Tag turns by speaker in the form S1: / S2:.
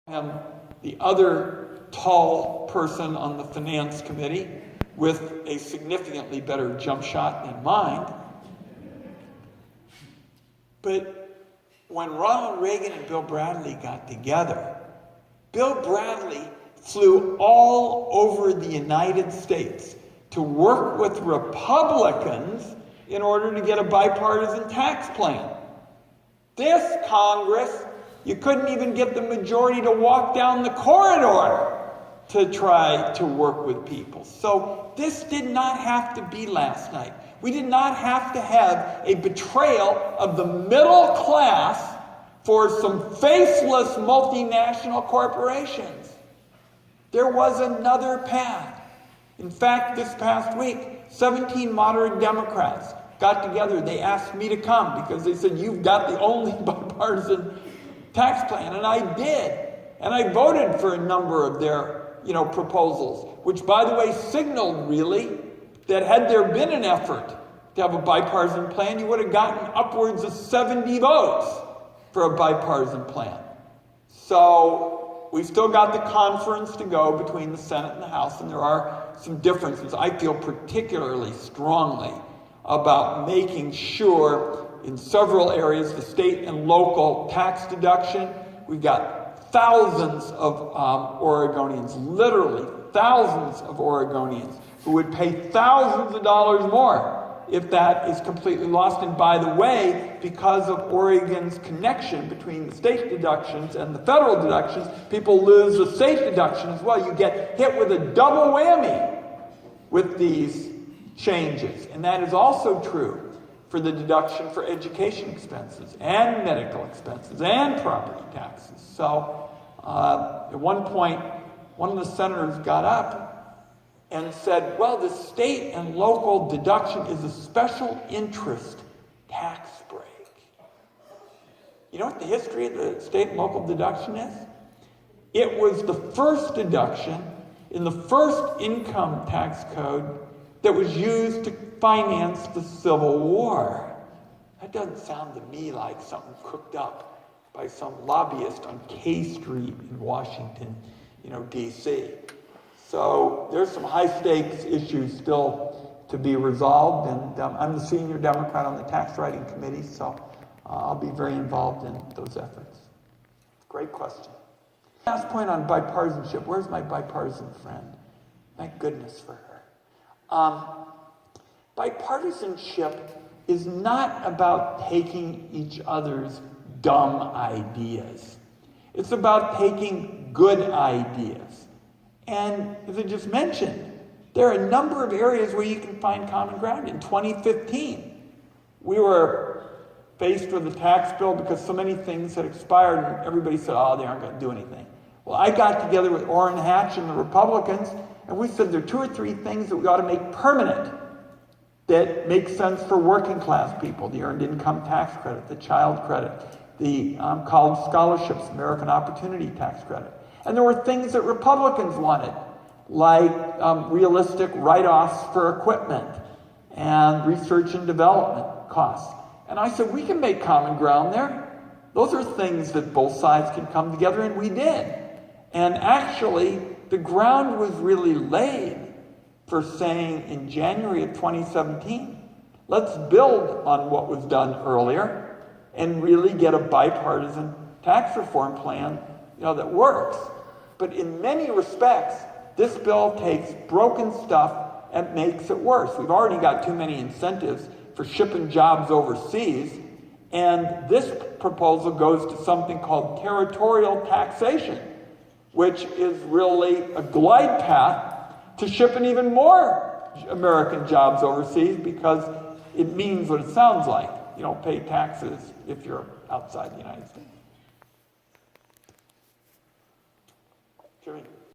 S1: am the other tall person on the finance committee with a significantly better jump shot than mine. But when Ronald Reagan and Bill Bradley got together, Bill Bradley flew all over the United States to work with Republicans in order to get a bipartisan tax plan. This Congress, you couldn't even get the majority to walk down the corridor to try to work with people. So this did not have to be last night. We did not have to have a betrayal of the middle class for some faceless multinational corporations. There was another path. In fact, this past week, 17 moderate Democrats got together. They asked me to come because they said, you've got the only bipartisan tax plan. And I did. And I voted for a number of their proposals, which, by the way, signaled really that had there been an effort to have a bipartisan plan, you would have gotten upwards of 70 votes for a bipartisan plan. So we've still got the conference to go between the Senate and the House, and there are some differences. I feel particularly strongly about making sure in several areas, the state and local tax deduction, we've got thousands of Oregonians, literally thousands of Oregonians, who would pay thousands of dollars more if that is completely lost. And by the way, because of Oregon's connection between the state deductions and the federal deductions, people lose the state deduction as well. You get hit with a double whammy with these changes. And that is also true for the deduction for education expenses and medical expenses and property taxes. So at one point, one of the senators got up and said, well, the state and local deduction is a special interest tax break. You know what the history of the state and local deduction is? It was the first deduction in the first income tax code that was used to finance the Civil War. That doesn't sound to me like something cooked up by some lobbyist on K Street in Washington, D.C. So there's some high-stakes issues still to be resolved, and I'm the senior Democrat on the tax writing committee, so I'll be very involved in those efforts. Great question. Last point on bipartisanship. Where's my bipartisan friend? Thank goodness for her. Bipartisanship is not about taking each other's dumb ideas. It's about taking good ideas. And as I just mentioned, there are a number of areas where you can find common ground. In 2015, we were faced with a tax bill because so many things had expired and everybody said, oh, they aren't going to do anything. Well, I got together with Orrin Hatch and the Republicans, and we said there are 2 or 3 things that we ought to make permanent that make sense for working class people: the earned income tax credit, the child credit, the college scholarships, American Opportunity Tax Credit. And there were things that Republicans wanted, like realistic write-offs for equipment and research and development costs. And I said, we can make common ground there. Those are things that both sides can come together, and we did. And actually, the ground was really laid for saying in January of 2017, let's build on what was done earlier and really get a bipartisan tax reform plan, that works. But in many respects, this bill takes broken stuff and makes it worse. We've already got too many incentives for shipping jobs overseas, and this proposal goes to something called territorial taxation, which is really a glide path to shipping even more American jobs overseas, because it means what it sounds like. You don't pay taxes if you're outside the United States. Jimmy.